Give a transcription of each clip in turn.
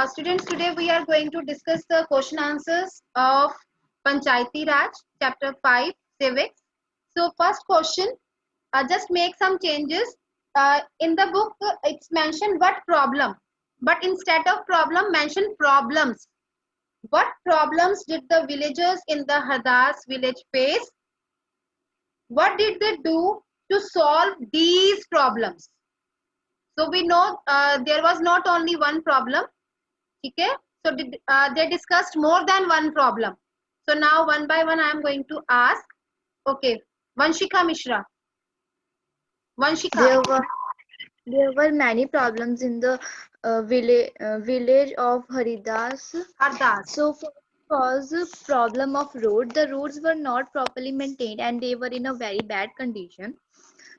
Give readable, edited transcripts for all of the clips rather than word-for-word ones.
Students, today we are going to discuss the question answers of Panchayati Raj, chapter 5, civics. So first question, just make some changes. In the book, it's mentioned what problem, but instead of problem, mention problems. What problems did the villagers in the Hadas village face? What did they do to solve these problems? So we know there was not only one problem. Okay, so they discussed more than one problem. So now one by one I am going to ask. Okay, Vanshika Mishra. Vanshika. There were many problems in the village of Haridas. Hardas. So first was problem of road. The roads were not properly maintained and they were in a very bad condition.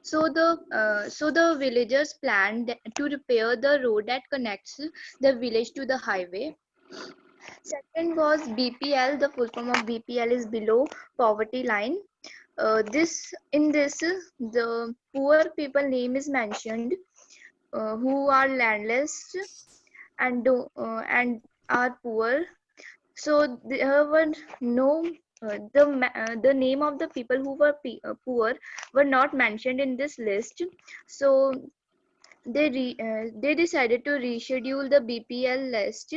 So the villagers planned to repair the road that connects the village to the highway. Second was BPL. The full form of BPL is below poverty line. The poor people name is mentioned, who are landless and are poor. So there were no the name of the people who were poor were not mentioned in this list. So they decided to reschedule the BPL list.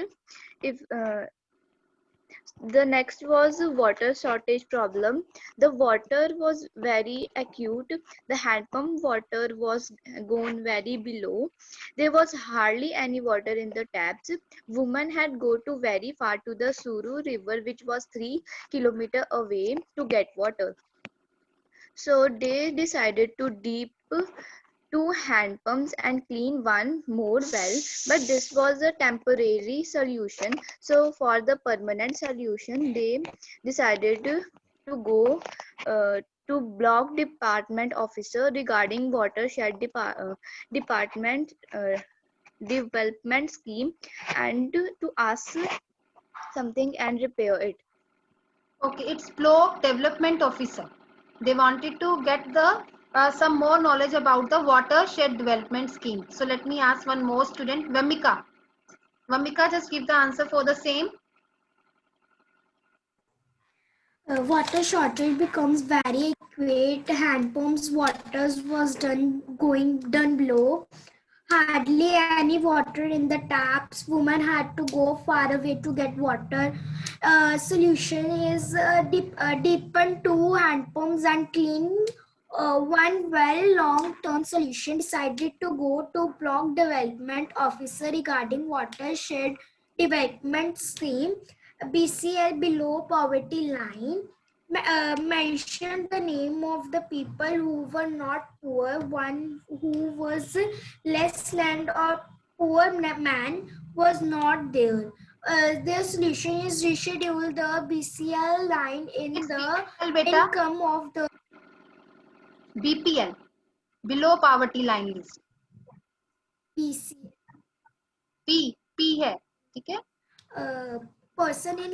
If The next was water shortage problem. The water was very acute. The hand pump water was gone very below. There was hardly any water in the taps. Women had go to very far to the Suru river, which was 3 kilometers away, to get water. So they decided to deep 2 hand pumps and clean one more well, but this was a temporary solution. So for the permanent solution they decided to go to block department officer regarding watershed department development scheme and to ask something and repair it. Okay, it's block development officer. They wanted to get the some more knowledge about the watershed development scheme. So let me ask one more student, Vamika. Vamika, just give the answer for the same. Water shortage becomes very acute. Hand pumps waters was done below. Hardly any water in the taps. Women had to go far away to get water. Solution is deepen 2 hand pumps and clean one well. Long-term solution decided to go to block development officer regarding watershed development scheme. BCL below poverty line. Mention the name of the people who were not poor. One who was less land or poor man was not there. Their solution is reschedule the BCL line in the income of the BPL, below poverty line list. BCL. P है, ठीक है? Person in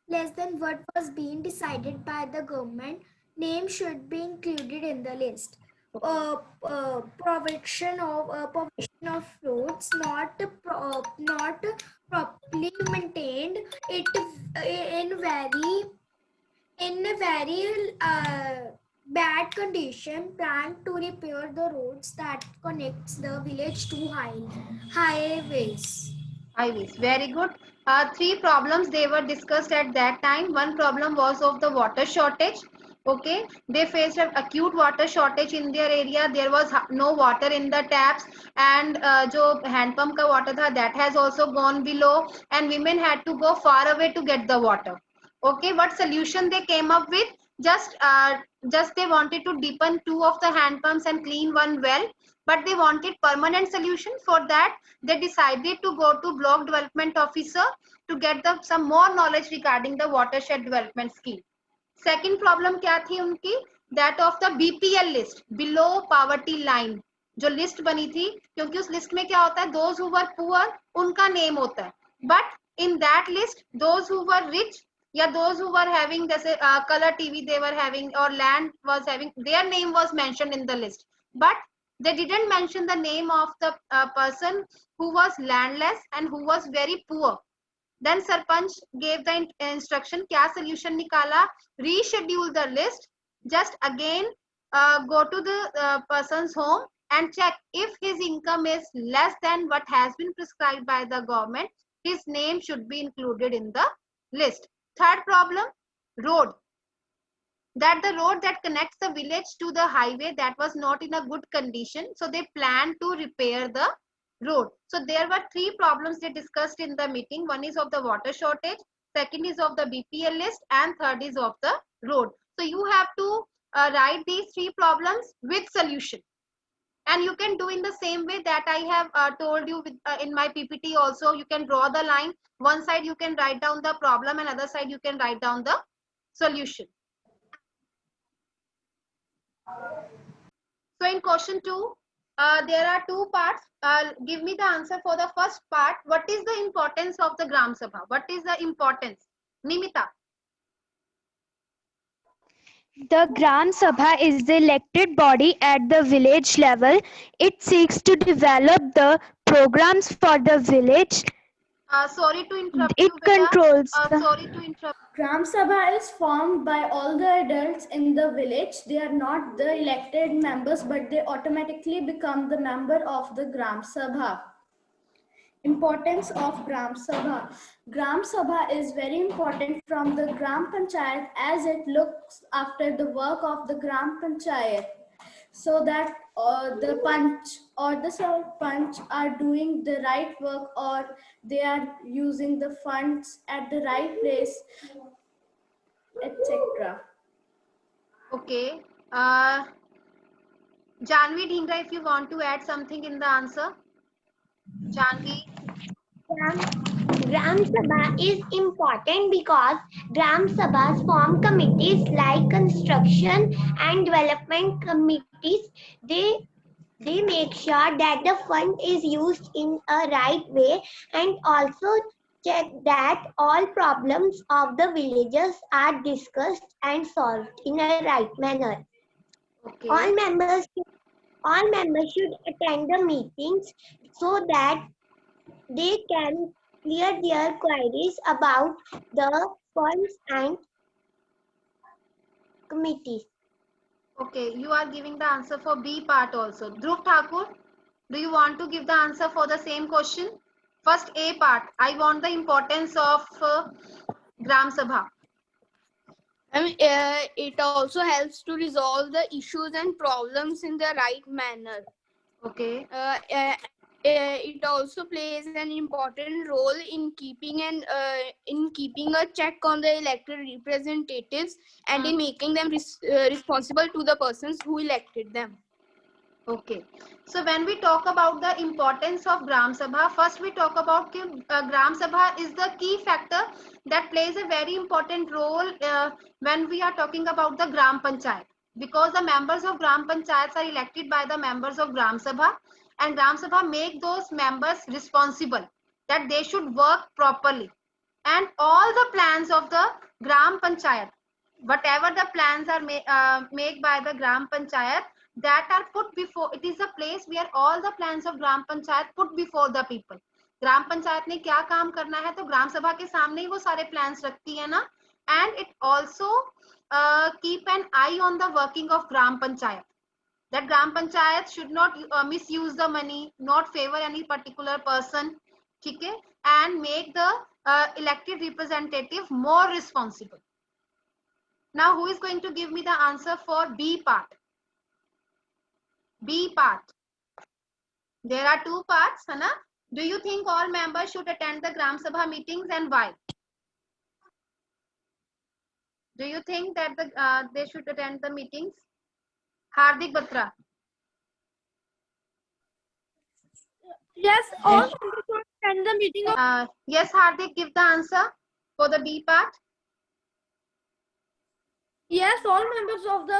less than what was being decided by the government. Name should be included in the list. Provision of roads not properly maintained. It in a very bad condition. Plan to repair the roads that connects the village to highways. Highways, very good. Three problems they were discussed at that time. One problem was of the water shortage. Okay, they faced an acute water shortage in their area. There was no water in the taps, and जो hand pump का water था, that has also gone below, and women had to go far away to get the water. Okay, what solution they came up with? Just they wanted to deepen 2 of the hand pumps and clean one well, but they wanted permanent solution. For that they decided to go to block development officer to get some more knowledge regarding the watershed development scheme. Second problem क्या थी उनकी? That of the BPL list, below poverty line. जो list बनी थी, क्योंकि उस list में क्या होता है, those who were poor उनका नेम होता है, but in that list those who were rich या those who were having जैसे color TV they were having or land was having, their name was mentioned in the list, but They didn't mention the name of the person who was landless and who was very poor. Then Sarpanch gave the instruction, kya solution nikala? Reschedule the list. Just again go to the person's home and check if his income is less than what has been prescribed by the government. His name should be included in the list. Third problem, road. That the road that connects the village to the highway, that was not in a good condition. So they planned to repair the road. So there were three problems they discussed in the meeting. One is of the water shortage, second is of the BPL list, and third is of the road. So you have to write these three problems with solution. And you can do in the same way that I have told you with, in my PPT also. You can draw the line. One side you can write down the problem and other side you can write down the solution. So in question 2, there are two parts. Give me the answer for the first part. What is the importance of the Gram Sabha? What is the importance? Nimita. The Gram Sabha is the elected body at the village level. It seeks to develop the programs for the village. Sorry to interrupt It you, beta. controls Sorry to interrupt. Gram Sabha is formed by all the adults in the village. They are not the elected members, but they automatically become the member of the Gram Sabha. Importance of Gram Sabha. Gram Sabha is very important from the Gram Panchayat as it looks after the work of the Gram Panchayat, so that the Panch or the Sarpanch are doing the right work, or they are using the funds at the right place, etc. Okay. Janvi Dhingra, if you want to add something in the answer. Janvi. Gram Sabha is important because Gram Sabhas form committees like construction and development committees. They make sure that the fund is used in a right way and also check that all problems of the villagers are discussed and solved in a right manner. Okay. All members should attend the meetings so that they can clear their queries about the funds and committees. Okay, you are giving the answer for B part also. Dhruv Thakur, do you want to give the answer for the same question? First A part, I want the importance of Gram Sabha. It also helps to resolve the issues and problems in the right manner. Okay. It also plays an important role in keeping a check on the elected representatives and in making them responsible to the persons who elected them. Okay. So when we talk about the importance of Gram Sabha, first we talk about Gram Sabha is the key factor that plays a very important role when we are talking about the Gram Panchayat, because the members of Gram Panchayats are elected by the members of Gram Sabha, and Gram Sabha make those members responsible that they should work properly, and all the plans of the Gram Panchayat, whatever the plans are made by the Gram Panchayat, that are put before, it is a place where all the plans of Gram Panchayat put before the people. ग्राम पंचायत ने क्या काम करना है तो ग्राम सभा के सामने ही वो सारे प्लान्स रखती है ना. And it also keep an eye on the working of gram panchayat, that gram panchayat should not misuse the money, not favor any particular person, ठीक है, and make the elected representative more responsible. Now who is going to give me the answer for B part? B part. There are two parts, है ना? Do you think all members should attend the Gram Sabha meetings and why? Do you think that they should attend the meetings? Hardik Batra. Yes, all members should attend the meeting of. Yes, Hardik, give the answer for the B part. Yes, all members of the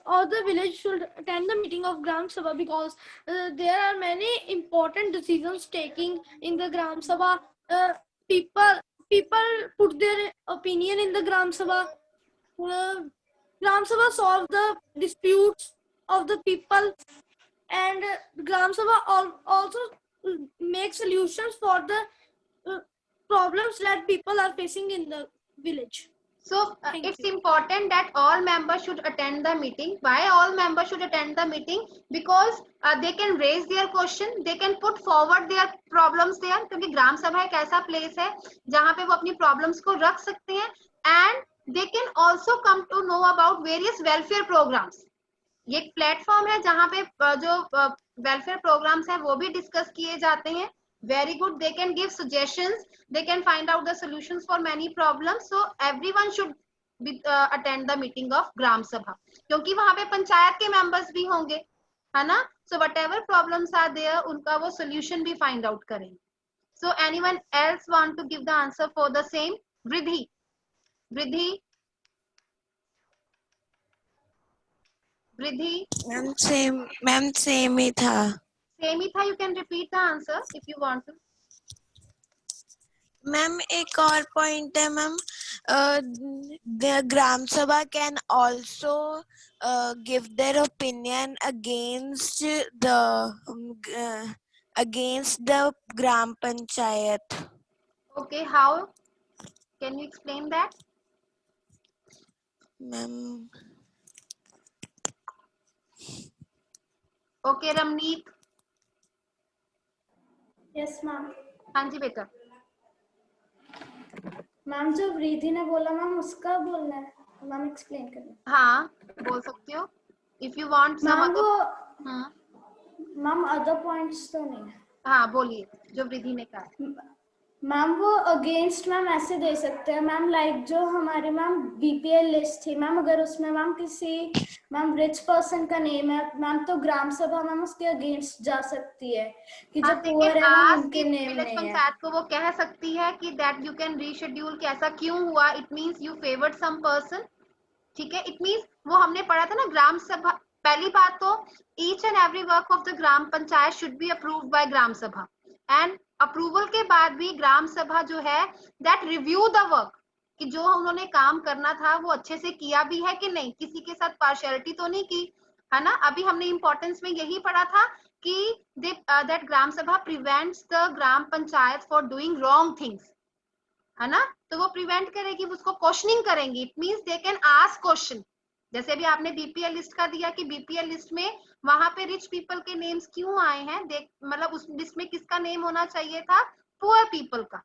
or the village should attend the meeting of Gram Sabha because there are many important decisions taking in the Gram Sabha. People put their opinion in the Gram Sabha. Gram Sabha solve the disputes of the people. and Gram Sabha also make solutions for the problems that people are facing in the village. So Thank it's you. important that all members should attend the meeting. Why all members should attend the meeting? Because they can raise their question, they can put forward their problems there. क्योंकि ग्राम सभा एक ऐसा place है जहाँ पे वो अपनी problems को रख सकते हैं, and they can also come to know about various welfare programs. ये एक प्लेटफॉर्म है जहाँ पे जो वेलफेयर प्रोग्राम्स हैं वो भी डिस्कस किए जाते हैं. Very good. They can give suggestions. They can find out the solutions for many problems. So everyone should attend the meeting of Gram Sabha. क्योंकि वहाँ पे पंचायत के members भी होंगे, है ना? So whatever problems are there, उनका वो solution भी find out करेंगे. So anyone else want to give the answer for the same? Vridhi. Vridhi. Vridhi. Ma'am same ही था. Same ही था. You can repeat the answer if you want to. Ma'am एक और point है ma'am, the Gram Sabha can also give their opinion against the Gram Panchayat. Okay, how? Can you explain that? Ma'am Okay, Ramneet. Yes, ma'am. हाँ जी बेटा. Ma'am जो रिधि ने बोला ma'am उसका बोलना है, मैम एक्सप्लेन करना. हाँ बोल सकते हो. If you want some ma'am other. वो हाँ मैम अदर पॉइंट्स तो नहीं है. हाँ बोलिए जो वृद्धि ने कहा. मैम वो अगेंस्ट मैम ऐसे दे सकते हैं मैम, लाइक जो हमारी मैम बीपीएल लिस्ट थी मैम, अगर उसमें मैम किसी मैम रिच पर्सन का नेम है मैम तो ग्राम सभा मैम उसके अगेंस्ट जा सकती है कि जो पुअर है मैम उनके नेम विलेज नहीं है. पंचायत को वो कह सकती है कि दैट यू कैन रीशेड्यूल कि ऐसा क्यों हुआ. It means you favoured some person. ठीक है. इट मींस वो हमने पढ़ा था ना ग्राम सभा. पहली बात तो each and every work of the gram panchayat should be approved by gram sabha, and approval के बाद भी ग्राम सभा जो है दैट रिव्यू द वर्क कि जो उन्होंने काम करना था वो अच्छे से किया भी है कि नहीं, किसी के साथ पार्शियलिटी तो नहीं की, है ना. अभी हमने इंपॉर्टेंस में यही पढ़ा था कि दैट ग्राम सभा prevents the gram panchayat for doing wrong things, है ना. तो वो प्रिवेंट करेगी, उसको क्वेश्चनिंग करेंगी. It means they can ask question. जैसे अभी आपने बीपीएल लिस्ट का दिया कि बीपीएल लिस्ट में वहां पे रिच पीपल के नेम्स क्यों आए हैं, देख मतलब उस लिस्ट में किसका नेम होना चाहिए था, पुअर पीपल का,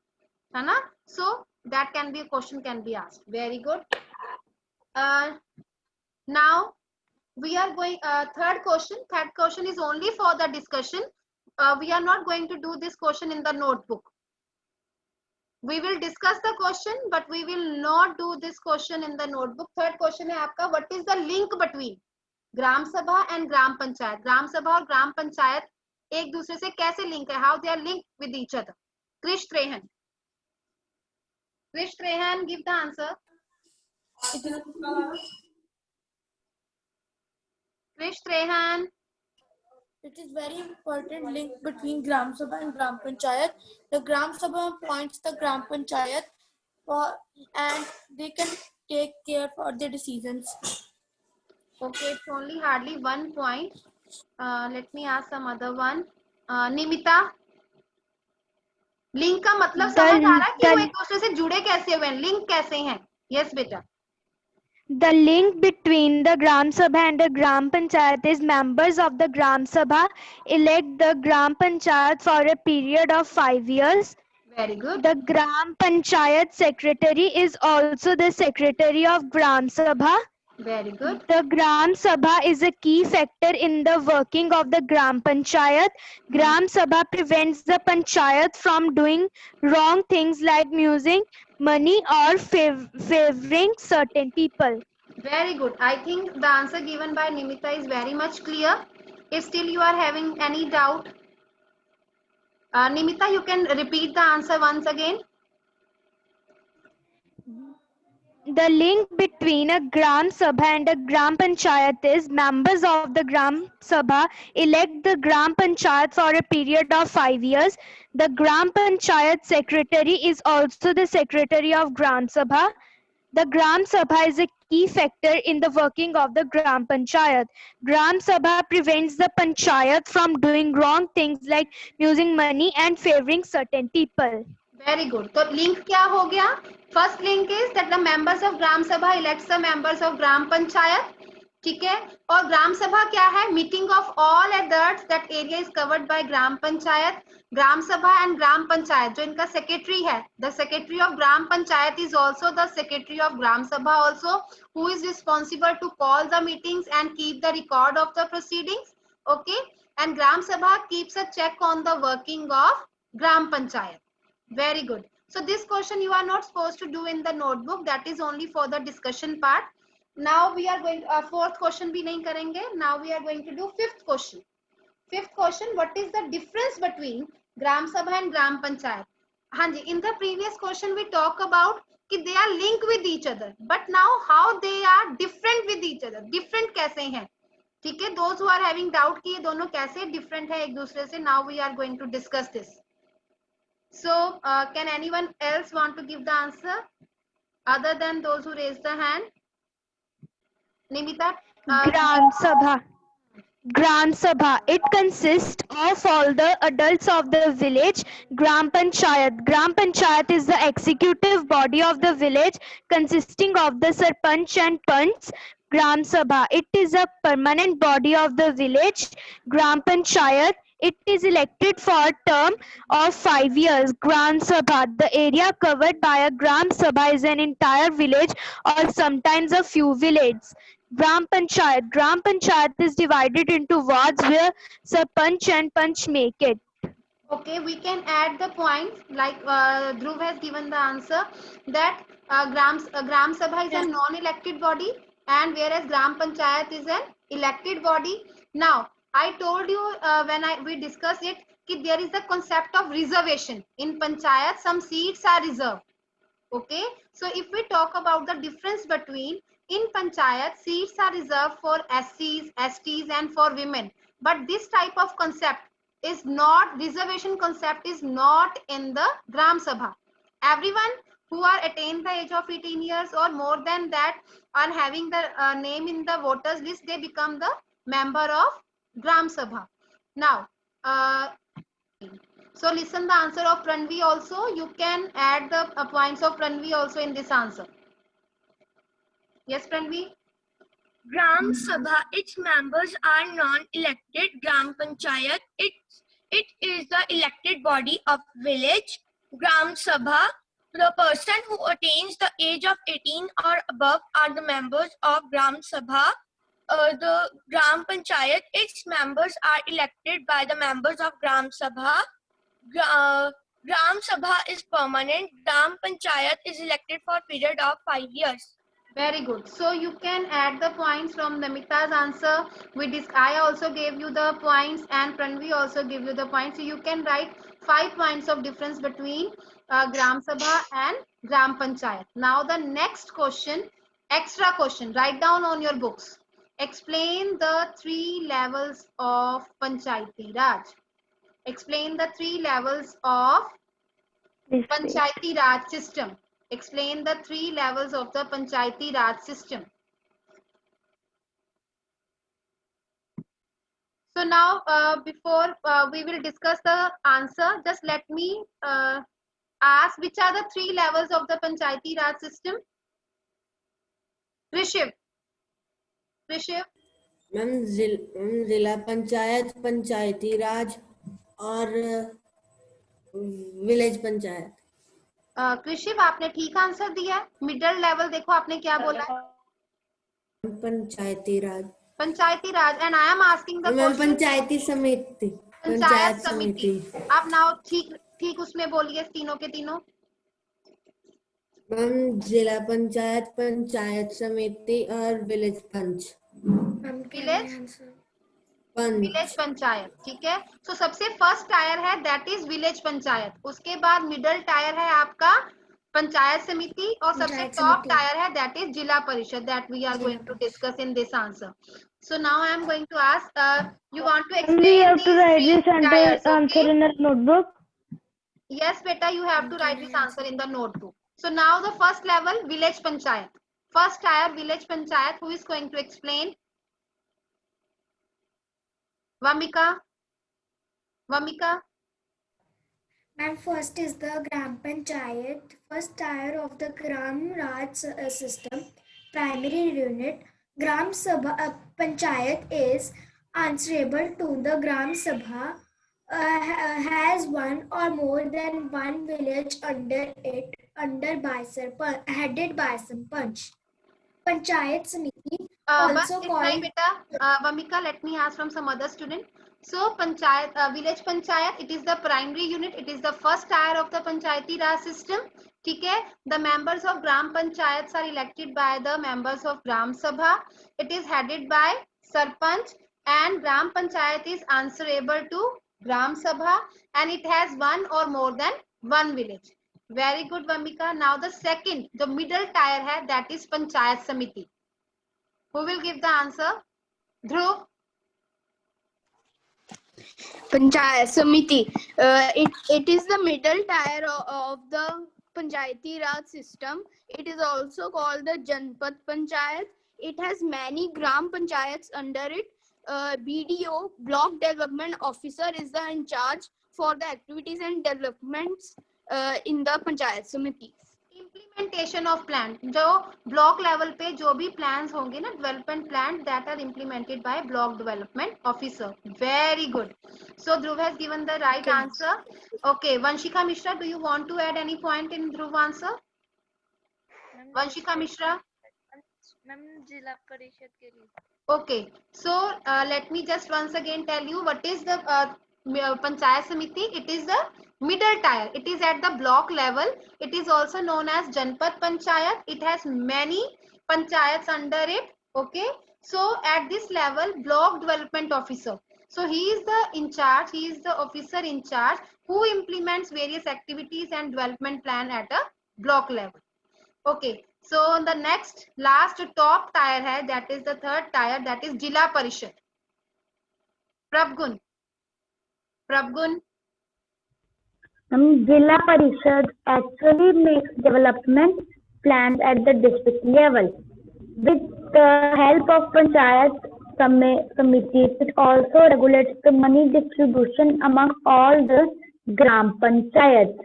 है ना. So that can be a question can be asked. Very good. Now we are going third question is only for the discussion. We are not going to do this question in the notebook. We will discuss the question but we will not do this question in the notebook. Third question है आपका, what is the link between ग्राम सभा and ग्राम पंचायत. ग्राम सभा और ग्राम पंचायत एक दूसरे से कैसे link है, how they are linked with each other. Krish Trehan, give the answer. Krish Trehan. It is very important link between Gram Sabha and Gram Panchayat. The Gram Sabha appoints the Gram Panchayat and they can take care for their decisions. Okay, it's only hardly 1 point. Let me ask some other one. Nimita, link का मतलब समझ आ रहा है कि वो एक दूसरे से जुड़े कैसे हुए हैं, लिंक कैसे हैं. यस बेटा. The link between the Gram Sabha and the Gram Panchayat is members of the Gram Sabha elect the Gram Panchayat for a period of 5 years. Very good. The Gram Panchayat secretary is also the secretary of Gram Sabha. Very good. The Gram Sabha is a key factor in the working of the Gram Panchayat. Gram Sabha prevents the Panchayat from doing wrong things like using money or favoring certain people. Very good. I think the answer given by Nimita is very much clear. If still you are having any doubt, Nimita, you can repeat the answer once again. The link between a Gram Sabha and a Gram Panchayat is members of the Gram Sabha elect the Gram Panchayat for a period of 5 years. The Gram Panchayat secretary is also the secretary of Gram Sabha. The Gram Sabha is a key factor in the working of the Gram Panchayat. Gram Sabha prevents the Panchayat from doing wrong things like using money and favoring certain people. Very good. तो link क्या हो गया? First link is that the members of Gram Sabha elects the members of Gram Panchayat. ठीक है. और ग्राम सभा क्या है? Meeting of all adults that area is covered by gram panchayat. Gram sabha and gram panchayat जो इनका सेक्रेटरी है, the secretary of gram panchayat is also the secretary of gram sabha also, who is responsible to call the meetings and keep the record of the proceedings. Okay. And gram sabha keeps a check on the working of gram panchayat. Very good. So this question you are not supposed to do in the notebook. That is only for the discussion part. Now we are going fourth question भी नहीं करेंगे. Now we are going to do fifth question. Fifth question, what is the difference between Gram Sabha and Gram Panchayat? हाँ जी, in the previous question we talk about कि they are linked with each other. But now how they are different with each other? Different कैसे हैं? ठीक है. Those who are having doubt कि ये दोनों कैसे different है एक दूसरे से, now we are going to discuss this. So, can anyone else want to give the answer other than those who raised the hand? Nimita? Gram Sabha. Gram Sabha. It consists of all the adults of the village. Gram Panchayat. Gram Panchayat is the executive body of the village consisting of the Sarpanch and Panch. Gram Sabha. It is a permanent body of the village. Gram Panchayat. It is elected for a term of 5 years. Gram Sabha. The area covered by a Gram Sabha is an entire village or sometimes a few villages. Gram Panchayat. Gram Panchayat is divided into wards where Sarpanch and Panch make it. Okay, we can add the points like Dhruv has given the answer that Gram Sabha is a non-elected body and whereas Gram Panchayat is an elected body. Now, I told you when we discussed it that there is a concept of reservation. In Panchayat, some seats are reserved. Okay, so if we talk about the difference between, in Panchayat, seats are reserved for SCs, STs and for women. But this type of concept is not, reservation concept is not in the Gram Sabha. Everyone who are attained the age of 18 years or more than that are having the name in the voters list, they become the member of Gram Sabha. Now, so listen the answer of Pranvi also. You can add the points of Pranvi also in this answer. Yes, Pranvi? Gram Sabha, its members are non-elected. Gram Panchayat, it is the elected body of village. Gram Sabha, the person who attains the age of 18 or above are the members of Gram Sabha. The Gram Panchayat, its members are elected by the members of Gram Sabha. Gram Sabha is permanent. Gram Panchayat is elected for a period of 5 years. Very good. So you can add the points from Namita's answer. I also gave you the points and Pranvi also gave you the points. So you can write 5 points of difference between Gram Sabha and Gram Panchayat. Now the next question, extra question, write down on your books. Explain the 3 levels of Panchayati Raj. Explain the 3 levels of Panchayati Raj system. Explain the 3 levels of the Panchayati Raj system. So now, before we will discuss the answer, just let me ask which are the 3 levels of the Panchayati Raj system? Rishiv. Ma'am जिला पंचायत, पंचायती राज और village panchayat. कृषिव, आपने ठीक answer दिया है. Middle level देखो आपने क्या बोला है? Panchayati raj. Panchayati raj. And I am asking the question panchayati samiti. Panchayat समिति. आप नाउ ठीक उसमें बोलिए तीनों के तीनों. मैम जिला पंचायत, पंचायत समिति और विलेज पंच. विलेज पंचायत. ठीक है. सो सबसे फर्स्ट टायर है दैट इज विलेज पंचायत. उसके बाद मिडिल टायर है आपका पंचायत समिति और सबसे टॉप टायर है that is zila parishad. That we are going to discuss in this answer. So now I am going to ask, you want to explain we have to write these this tiers, answer in a notebook. Yes, beta, you have to write this answer in the notebook. So now the first level, village panchayat. First tier, village panchayat. Who is going to explain? Vamika? Vamika? And first is the Gram Panchayat, first tier of the Gram Raj system, primary unit. Gram Sabha Panchayat is answerable to the Gram Sabha, has one or more than one village under it, headed by Sarpanch. Panchayat Samiti, बस also इतना ही called बेटा. Vamika, let me ask from some other student. So panchayat, village panchayat, it is the primary unit. It is the first tier of the panchayati raj system. ठीक है. The members of gram panchayats are elected by the members of gram sabha. It is headed by sarpanch, and gram panchayat is answerable to gram sabha, and it has one or more than one village. Very good, Vamika. Now the second, the middle tier है, that is panchayat samiti. Who will give the answer? Dhruv? Panchayat Samiti. It is the middle tier of the Panchayati Raj system. It is also called the Janpat Panchayat. It has many Gram Panchayats under it. BDO, Block Development Officer, is the in charge for the activities and developments in the Panchayat Samiti. Implementation of plan. जो block level पे जो भी plans होंगे ना, development plans that are implemented by block development officer. Very good. So Dhruv has given the right answer. Okay, Vanshika Mishra, do you want to add any point in Dhruv answer? Vanshika Mishra? Okay, so let me just once again tell you what is the Panchayat Samiti. It is the middle tier. It is at the block level. It is also known as Janpat Panchayat. It has many panchayats under it. Okay, so at this level, block development officer. So he is the in charge. He is the officer in charge who implements various activities and development plan at a block level. Okay, so the next last top tier hai, that is the third tier, that is Jila Parishad. Prabgun. Jila Parishad actually makes development plans at the district level. With the help of Panchayat committees, it also regulates the money distribution among all the Gram Panchayats.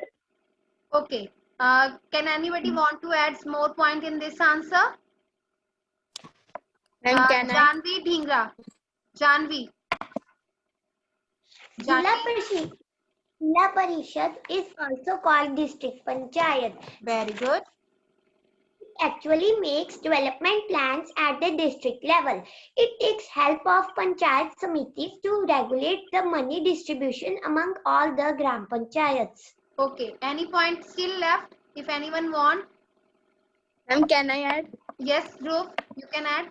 Okay. Can anybody want to add more point in this answer? Janvi Dhingra. Janvi. Jila Parishad is also called district panchayat. Very good. It actually makes development plans at the district level. It takes help of panchayat samitis to regulate the money distribution among all the gram panchayats. Okay. Any point still left? If anyone want? Ma'am, can I add? Yes, Dhruv, you can add.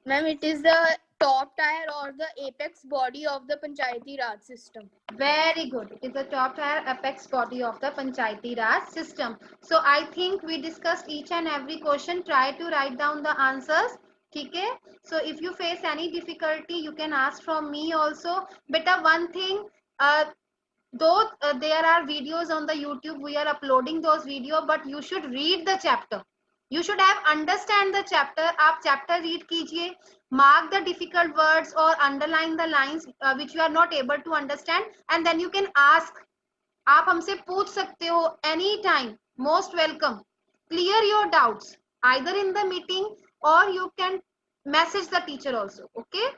Ma'am, it is the top tier or the apex body of the Panchayati Raj system. Very good. It is the top tier apex body of the Panchayati Raj system. So I think we discussed each and every question. Try to write down the answers. Okay? So if you face any difficulty, you can ask from me also. Beta, one thing, though there are videos on the YouTube, we are uploading those videos, but you should read the chapter. You should have understand the chapter. आप chapter read कीजिए. Mark the difficult words or underline the lines which you are not able to understand, and then you can ask. आप हमसे पूछ सकते हो anytime. Most welcome. Clear your doubts either in the meeting or you can message the teacher also. Okay.